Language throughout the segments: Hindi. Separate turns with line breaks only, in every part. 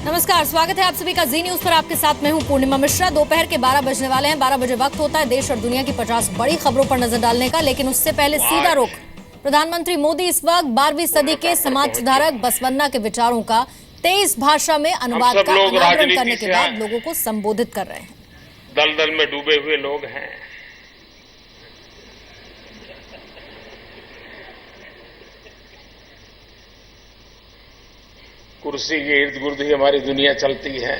नमस्कार, स्वागत है आप सभी का जी न्यूज पर। आपके साथ मैं हूं पूर्णिमा मिश्रा। दोपहर के 12 बजने वाले हैं। 12 बजे वक्त होता है देश और दुनिया की 50 बड़ी खबरों पर नजर डालने का, लेकिन उससे पहले सीधा रुख प्रधानमंत्री मोदी इस वक्त 12वीं सदी के समाज सुधारक बसवन्ना के विचारों का 23 भाषा में अनुवाद का अनावरण करने के बाद लोगों को संबोधित कर रहे हैं।
दलदल में डूबे हुए लोग हैं। कुर्सी के इर्द गिर्द ही हमारी दुनिया चलती है।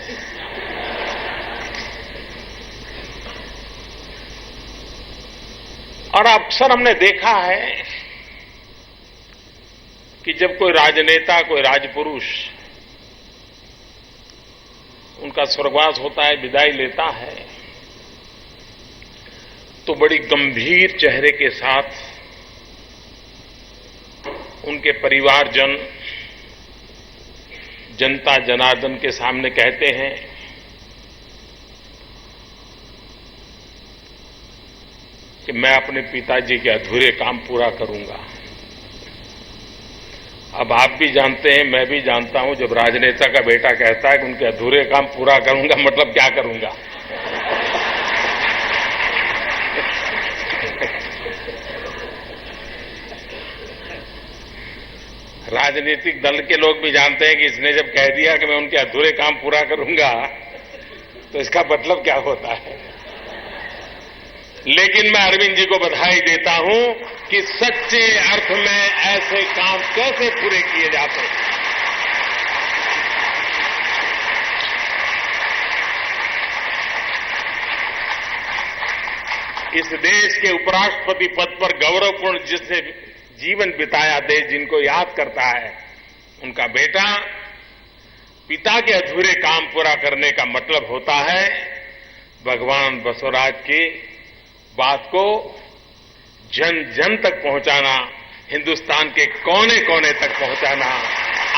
और अक्सर हमने देखा है कि जब कोई राजनेता, कोई राजपुरुष उनका स्वर्गवास होता है, विदाई लेता है, तो बड़ी गंभीर चेहरे के साथ उनके परिवारजन जनता जनार्दन के सामने कहते हैं कि मैं अपने पिताजी के अधूरे काम पूरा करूंगा। अब आप भी जानते हैं, मैं भी जानता हूं, जब राजनेता का बेटा कहता है कि उनके अधूरे काम पूरा करूंगा, मतलब क्या करूंगा। राजनीतिक दल के लोग भी जानते हैं कि इसने जब कह दिया कि मैं उनके अधूरे काम पूरा करूंगा, तो इसका मतलब क्या होता है। लेकिन मैं अरविंद जी को बधाई देता हूं कि सच्चे अर्थ में ऐसे काम कैसे पूरे किए जाते हैं। इस देश के उपराष्ट्रपति पद पर गौरवपूर्ण जिसने जीवन बिताया देश जिनको याद करता है, उनका बेटा पिता के अधूरे काम पूरा करने का मतलब होता है भगवान बसवराज की बात को जन जन तक पहुंचाना, हिंदुस्तान के कोने कोने तक पहुंचाना,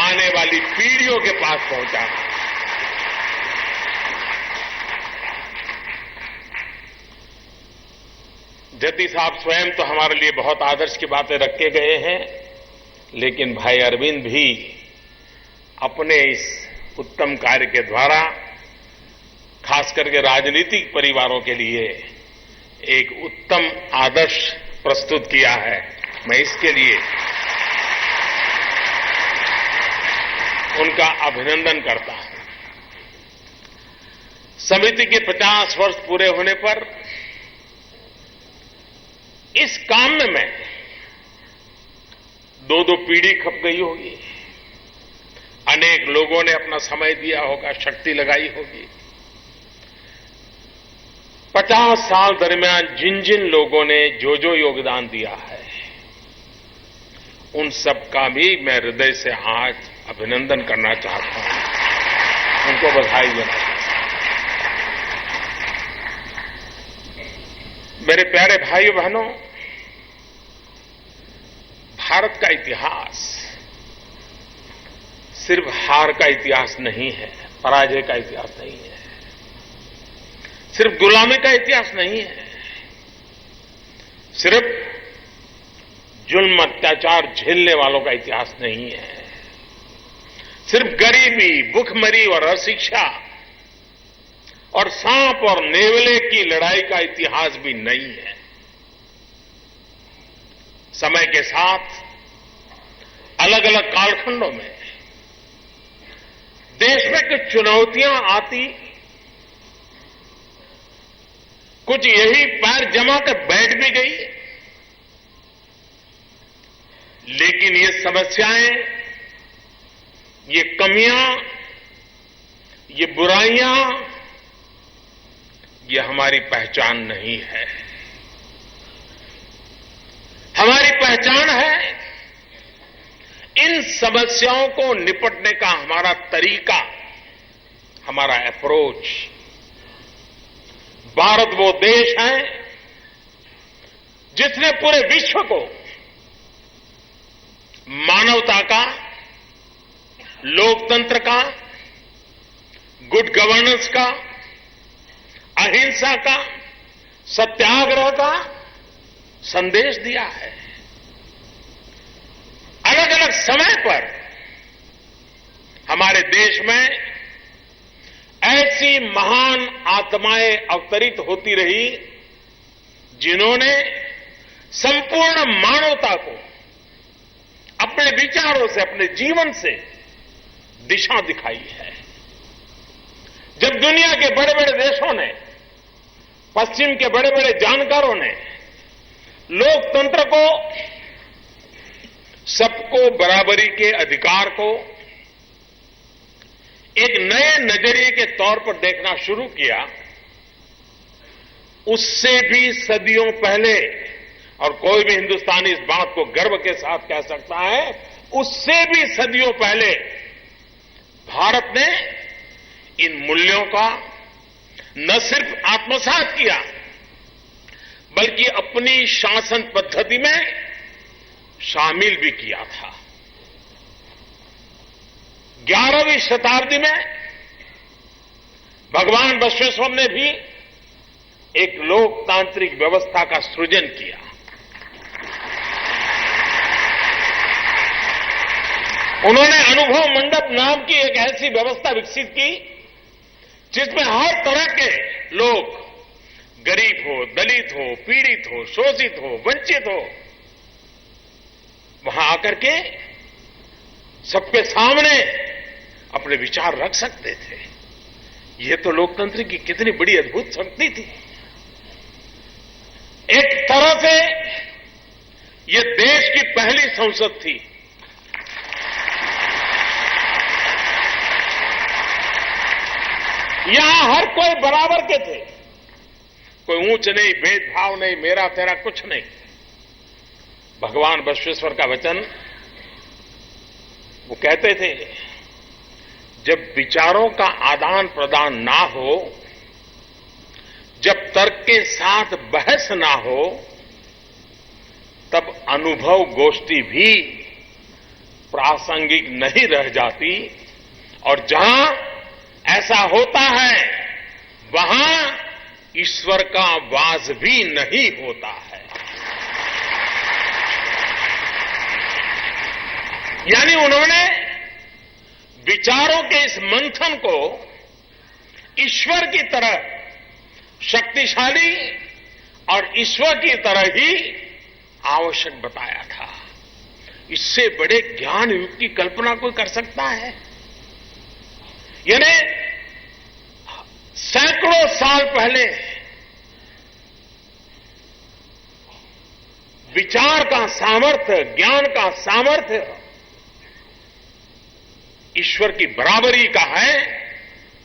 आने वाली पीढ़ियों के पास पहुंचाना। जति साहब स्वयं तो हमारे लिए बहुत आदर्श की बातें रख के गए हैं, लेकिन भाई अरविंद भी अपने इस उत्तम कार्य के द्वारा खास करके राजनीतिक परिवारों के लिए एक उत्तम आदर्श प्रस्तुत किया है। मैं इसके लिए उनका अभिनंदन करता हूं। समिति के 50 वर्ष पूरे होने पर इस काम में दो पीढ़ी खप गई होगी। अनेक लोगों ने अपना समय दिया होगा, शक्ति लगाई होगी। 50 साल दरमियान जिन जिन लोगों ने जो जो योगदान दिया है, उन सब का भी मैं हृदय से आज अभिनंदन करना चाहता हूं, उनको बधाई देना चाहता हूं। मेरे प्यारे भाइयों बहनों, भारत का इतिहास सिर्फ हार का इतिहास नहीं है, पराजय का इतिहास नहीं है, सिर्फ गुलामी का इतिहास नहीं है, सिर्फ जुल्म अत्याचार झेलने वालों का इतिहास नहीं है, सिर्फ गरीबी, भूखमरी और अशिक्षा और सांप और नेवले की लड़ाई का इतिहास भी नहीं है। समय के साथ अलग अलग कालखंडों में देश में कुछ चुनौतियां आती, कुछ यही पैर जमा कर बैठ भी गई, लेकिन ये समस्याएं, ये कमियां, ये बुराइयां, ये हमारी पहचान नहीं है। हमारी पहचान है इन समस्याओं को निपटने का हमारा तरीका, हमारा अप्रोच। भारत वो देश है जिसने पूरे विश्व को मानवता का, लोकतंत्र का, गुड गवर्नेंस का, अहिंसा का, सत्याग्रह का संदेश दिया है। अलग अलग समय पर हमारे देश में ऐसी महान आत्माएं अवतरित होती रही जिन्होंने संपूर्ण मानवता को अपने विचारों से, अपने जीवन से दिशा दिखाई है। जब दुनिया के बड़े बड़े देशों ने, पश्चिम के बड़े बड़े जानकारों ने लोकतंत्र को, सबको बराबरी के अधिकार को एक नए नजरिए के तौर पर देखना शुरू किया, उससे भी सदियों पहले, और कोई भी हिंदुस्तानी इस बात को गर्व के साथ कह सकता है, उससे भी सदियों पहले भारत ने इन मूल्यों का न सिर्फ आत्मसात किया, बल्कि अपनी शासन पद्धति में शामिल भी किया था। 11वीं शताब्दी में भगवान बसवेश्वर ने भी एक लोकतांत्रिक व्यवस्था का सृजन किया। उन्होंने अनुभव मंडप नाम की एक ऐसी व्यवस्था विकसित की जिसमें हर तरह के लोग, गरीब हो, दलित हो, पीड़ित हो, शोषित हो, वंचित हो, वहां आकर के सबके सामने अपने विचार रख सकते थे। यह तो लोकतंत्र की कितनी बड़ी अद्भुत शक्ति थी। एक तरह से यह देश की पहली संसद थी। यहां हर कोई बराबर के थे, कोई ऊंच नहीं, भेदभाव नहीं, मेरा तेरा कुछ नहीं। भगवान बसवेश्वर का वचन, वो कहते थे, जब विचारों का आदान प्रदान ना हो, जब तर्क के साथ बहस ना हो, तब अनुभव गोष्ठी भी प्रासंगिक नहीं रह जाती, और जहां ऐसा होता है वहां ईश्वर का वास भी नहीं होता है। यानी उन्होंने विचारों के इस मंथन को ईश्वर की तरह शक्तिशाली और ईश्वर की तरह ही आवश्यक बताया था। इससे बड़े ज्ञान युग की कल्पना कोई कर सकता है? यानी सैकड़ों साल पहले विचार का सामर्थ्य, ज्ञान का सामर्थ्य ईश्वर की बराबरी का है,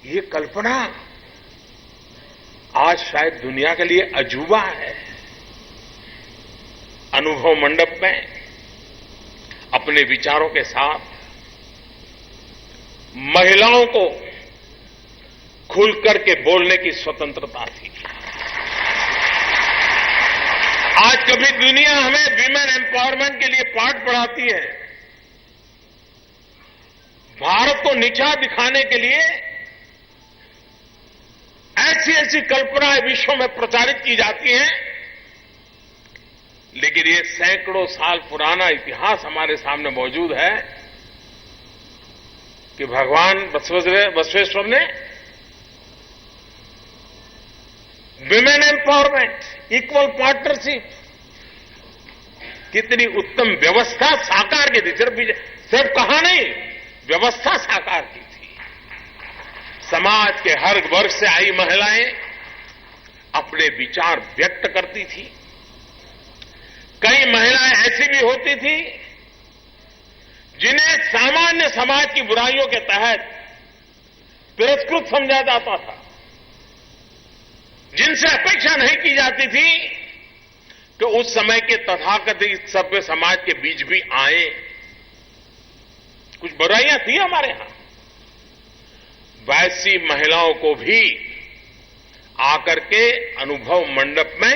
ये कल्पना आज शायद दुनिया के लिए अजूबा है। अनुभव मंडप में अपने विचारों के साथ महिलाओं को खुलकर के बोलने की स्वतंत्रता थी। आज कभी दुनिया हमें विमेन एम्पावरमेंट के लिए पाठ पढ़ाती है, भारत को नीचा दिखाने के लिए ऐसी ऐसी कल्पनाएं विश्व में प्रचारित की जाती हैं, लेकिन ये सैकड़ों साल पुराना इतिहास हमारे सामने मौजूद है कि भगवान बसवेश्वर ने विमेन एम्पावरमेंट, इक्वल पार्टनरशिप, कितनी उत्तम व्यवस्था साकार की थी। सिर्फ कहा नहीं, व्यवस्था साकार की थी। समाज के हर वर्ग से आई महिलाएं अपने विचार व्यक्त करती थी। कई महिलाएं ऐसी भी होती थी जिन्हें सामान्य समाज की बुराइयों के तहत तिरस्कृत समझा जाता था, जिनसे अपेक्षा नहीं की जाती थी कि उस समय के तथाकथित सभ्य समाज के बीच भी आए। कुछ बुराइयां थी हमारे यहां, वैसी महिलाओं को भी आकर के अनुभव मंडप में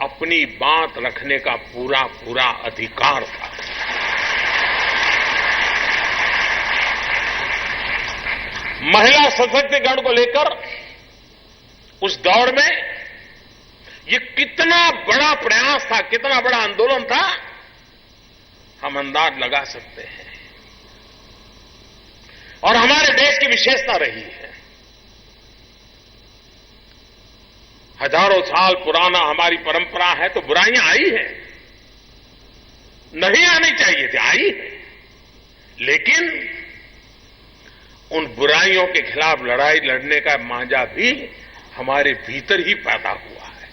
अपनी बात रखने का पूरा पूरा अधिकार था। महिला सशक्तिकरण को लेकर उस दौर में ये कितना बड़ा प्रयास था, कितना बड़ा आंदोलन था, हम अंदाज लगा सकते हैं। और हमारे देश की विशेषता रही है हजारों साल पुराना हमारी परंपरा है, तो बुराइयां आई हैं, नहीं आनी चाहिए थी, आई है, लेकिन उन बुराइयों के खिलाफ लड़ाई लड़ने का मांझा भी हमारे भीतर ही पैदा हुआ है।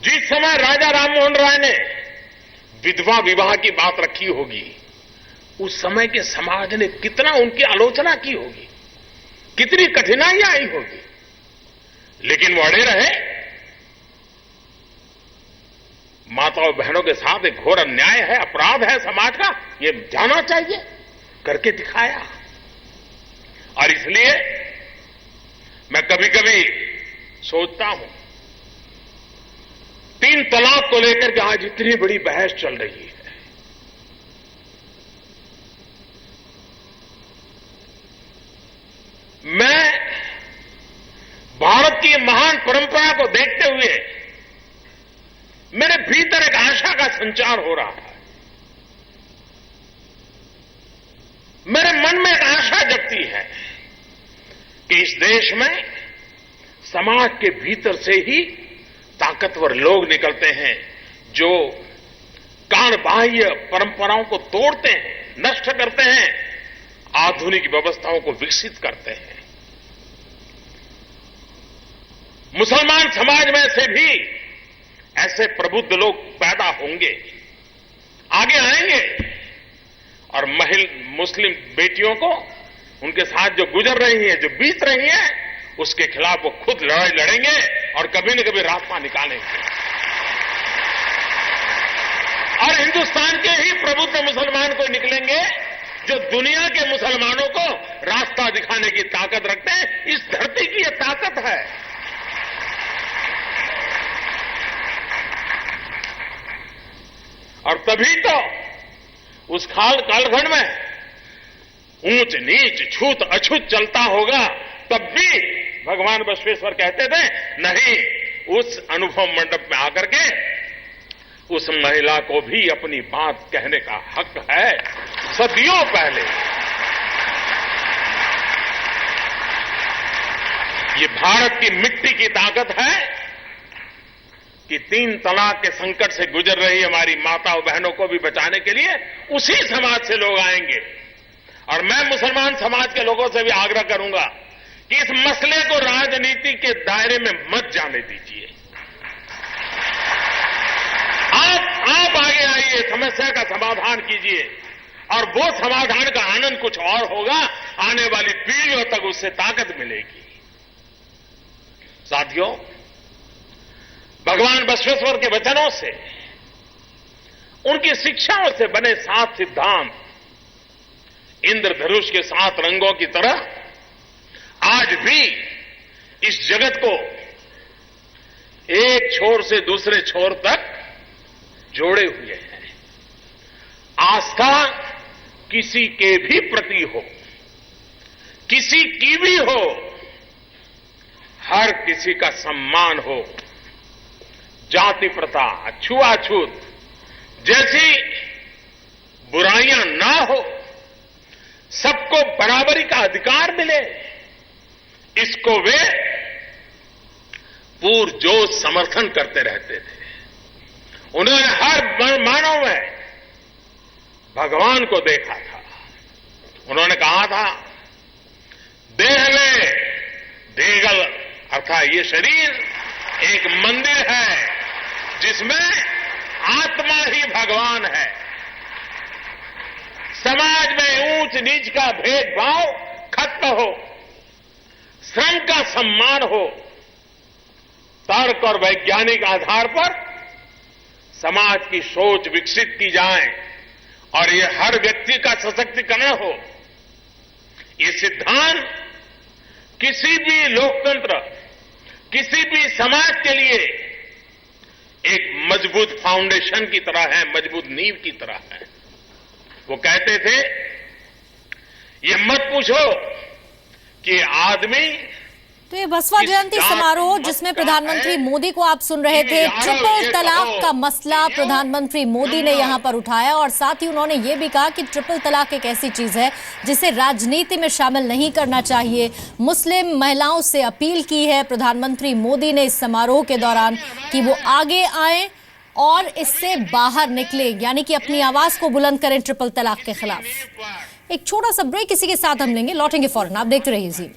जिस समय राजा राममोहन राय ने विधवा विवाह की बात रखी होगी, उस समय के समाज ने कितना उनकी आलोचना की होगी, कितनी कठिनाइयां आई होगी, लेकिन वो अड़े रहे। माताओं बहनों के साथ एक घोर अन्याय है, अपराध है समाज का, ये जाना चाहिए, करके दिखाया। और इसलिए मैं कभी कभी सोचता हूं, 3 तलाक को लेकर के आज इतनी बड़ी बहस चल रही है, मैं भारत की महान परंपरा को देखते हुए मेरे भीतर एक आशा का संचार हो रहा है। मेरे मन में एक आशा जगती है कि इस देश में समाज के भीतर से ही ताकतवर लोग निकलते हैं, जो कानबाह्य परंपराओं को तोड़ते हैं, नष्ट करते हैं, आधुनिक व्यवस्थाओं को विकसित करते हैं। मुसलमान समाज में से भी ऐसे प्रबुद्ध लोग पैदा होंगे, आगे आएंगे, और मुस्लिम बेटियों को उनके साथ जो गुजर रही हैं, जो बीत रही हैं, उसके खिलाफ वो खुद लड़ाई लड़ेंगे और कभी न कभी रास्ता निकालेंगे। और हिंदुस्तान के ही प्रबुद्ध मुसलमान को निकलेंगे जो दुनिया के मुसलमानों को रास्ता दिखाने की ताकत रखते हैं। इस धरती की यह ताकत है। और तभी तो उस कालखंड में ऊंच नीच छूत अछूत चलता होगा, तब भी भगवान बसवेश्वर कहते थे, नहीं, उस अनुभव मंडप में आकर के उस महिला को भी अपनी बात कहने का हक है। सदियों पहले ये भारत की मिट्टी की ताकत है कि 3 तलाक के संकट से गुजर रही हमारी माताओं बहनों को भी बचाने के लिए उसी समाज से लोग आएंगे। और मैं मुसलमान समाज के लोगों से भी आग्रह करूंगा कि इस मसले को राजनीति के दायरे में मत जाने दीजिए। आप आगे आइए, समस्या का समाधान कीजिए, और वो समाधान का आनंद कुछ और होगा, आने वाली पीढ़ियों तक उससे ताकत मिलेगी। साथियों, भगवान बसवेश्वर के वचनों से, उनकी शिक्षाओं से बने 7 सिद्धांत इंद्रधनुष के 7 रंगों की तरह आज भी इस जगत को एक छोर से दूसरे छोर तक जोड़े हुए हैं। आस्था किसी के भी प्रति हो, किसी की भी हो, हर किसी का सम्मान हो, जाति प्रथा, छुआछूत जैसी बुराइयां ना हो, सबको बराबरी का अधिकार मिले, इसको वे पुरजोश समर्थन करते रहते थे। उन्होंने हर मानव में भगवान को देखा था। उन्होंने कहा था, देह में देगल, अर्थात ये शरीर एक मंदिर है जिसमें आत्मा ही भगवान है। समाज में ऊंच नीच का भेदभाव खत्म हो, श्रम का सम्मान हो, तर्क और वैज्ञानिक आधार पर समाज की सोच विकसित की जाए और ये हर व्यक्ति का सशक्तिकरण हो। ये सिद्धांत किसी भी लोकतंत्र, किसी भी समाज के लिए एक मजबूत फाउंडेशन की तरह है, मजबूत नींव की तरह है। वो कहते थे, ये मत पूछो कि आदमी
तो ये बसवा जयंती समारोह जिसमें प्रधानमंत्री मोदी को आप सुन रहे थे, ट्रिपल तलाक का मसला प्रधानमंत्री मोदी ने यहां पर उठाया और साथ ही उन्होंने ये भी कहा कि ट्रिपल तलाक एक ऐसी चीज है जिसे राजनीति में शामिल नहीं करना चाहिए। मुस्लिम महिलाओं से अपील की है प्रधानमंत्री मोदी ने इस समारोह के दौरान कि वो आगे आए और इससे बाहर निकले, यानी कि अपनी आवाज को बुलंद करें ट्रिपल तलाक के खिलाफ। एक छोटा सा ब्रेक इसी के साथ हम लेंगे, लौटेंगे फौरन। आप देखते रहिए जी।